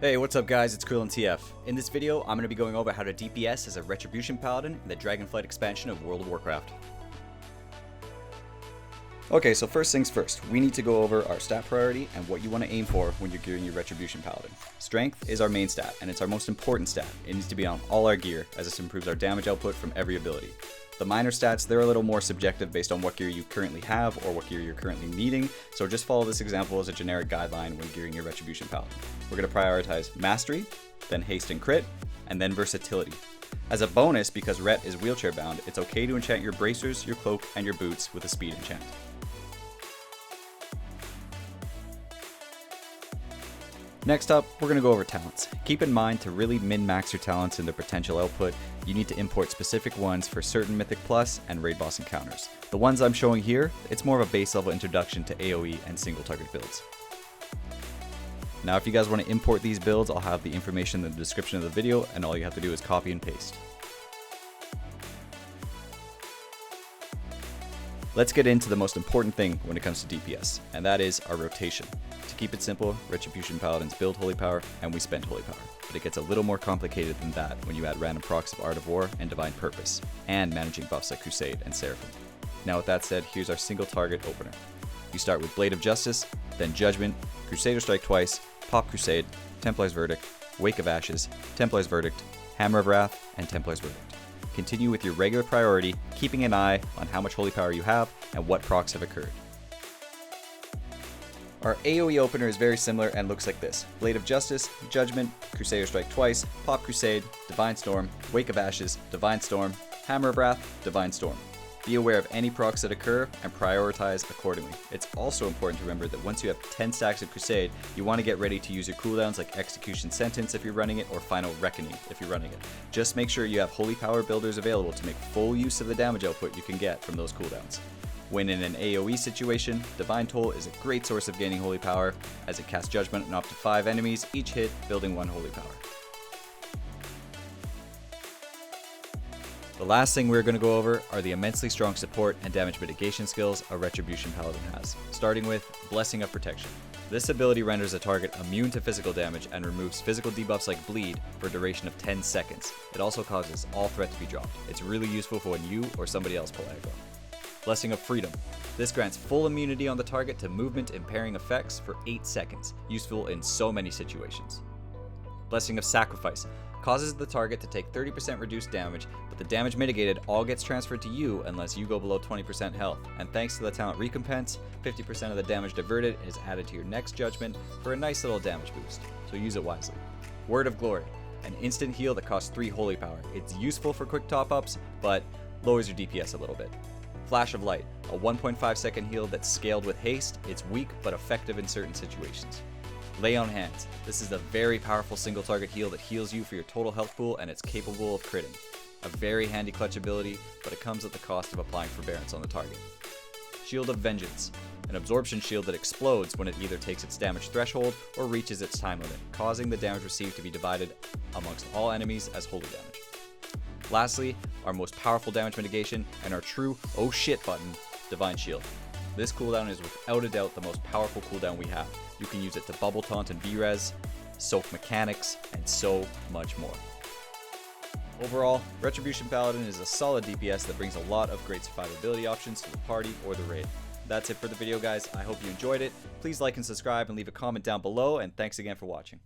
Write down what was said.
Hey, what's up guys, it's Krillin TF. In this video, I'm going to be going over how to DPS as a Retribution Paladin in the Dragonflight expansion of World of Warcraft. Okay, so first things first, we need to go over our stat priority and what you want to aim for when you're gearing your Retribution Paladin. Strength is our main stat, and it's our most important stat. It needs to be on all our gear, as this improves our damage output from every ability. The minor stats, they're a little more subjective based on what gear you currently have or what gear you're currently needing, so just follow this example as a generic guideline when gearing your Retribution Paladin. We're going to prioritize Mastery, then Haste and Crit, and then Versatility. As a bonus, because Ret is wheelchair bound, it's okay to enchant your bracers, your cloak, and your boots with a speed enchant. Next up, we're going to go over talents. Keep in mind to really min-max your talents and their potential output, you need to import specific ones for certain Mythic Plus and Raid Boss encounters. The ones I'm showing here, it's more of a base level introduction to AoE and single target builds. Now if you guys want to import these builds, I'll have the information in the description of the video, and all you have to do is copy and paste. Let's get into the most important thing when it comes to DPS, and that is our rotation. To keep it simple, Retribution Paladins build Holy Power, and we spend Holy Power. But it gets a little more complicated than that when you add random procs of Art of War and Divine Purpose, and managing buffs like Crusade and Seraphim. Now with that said, here's our single target opener. You start with Blade of Justice, then Judgment, Crusader Strike twice, Pop Crusade, Templar's Verdict, Wake of Ashes, Templar's Verdict, Hammer of Wrath, and Templar's Verdict. Continue with your regular priority, keeping an eye on how much Holy Power you have and what procs have occurred. Our AoE opener is very similar and looks like this. Blade of Justice, Judgment, Crusader Strike twice, Pop Crusade, Divine Storm, Wake of Ashes, Divine Storm, Hammer of Wrath, Divine Storm. Be aware of any procs that occur and prioritize accordingly. It's also important to remember that once you have 10 stacks of Crusade, you want to get ready to use your cooldowns like Execution Sentence if you're running it, or Final Reckoning if you're running it. Just make sure you have Holy Power builders available to make full use of the damage output you can get from those cooldowns. When in an AoE situation, Divine Toll is a great source of gaining Holy Power, as it casts Judgment on up to 5 enemies, each hit building 1 Holy Power. The last thing we're going to go over are the immensely strong support and damage mitigation skills a Retribution Paladin has, starting with Blessing of Protection. This ability renders a target immune to physical damage and removes physical debuffs like Bleed for a duration of 10 seconds. It also causes all threat to be dropped. It's really useful for when you or somebody else pull aggro. Blessing of Freedom. This grants full immunity on the target to movement impairing effects for 8 seconds, useful in so many situations. Blessing of Sacrifice. Causes the target to take 30% reduced damage, but the damage mitigated all gets transferred to you unless you go below 20% health, and thanks to the talent Recompense, 50% of the damage diverted is added to your next Judgment for a nice little damage boost, so use it wisely. Word of Glory. An instant heal that costs 3 Holy Power. It's useful for quick top-ups, but lowers your DPS a little bit. Flash of Light. A 1.5 second heal that's scaled with haste. It's weak but effective in certain situations. Lay on Hands. This is a very powerful single target heal that heals you for your total health pool, and it's capable of critting. A very handy clutch ability, but it comes at the cost of applying forbearance on the target. Shield of Vengeance. An absorption shield that explodes when it either takes its damage threshold or reaches its time limit, causing the damage received to be divided amongst all enemies as holy damage. Lastly, our most powerful damage mitigation and our true oh shit button, Divine Shield. This cooldown is without a doubt the most powerful cooldown we have. You can use it to bubble taunt and V-res, soak mechanics, and so much more. Overall, Retribution Paladin is a solid DPS that brings a lot of great survivability options to the party or the raid. That's it for the video guys, I hope you enjoyed it. Please like and subscribe and leave a comment down below, and thanks again for watching.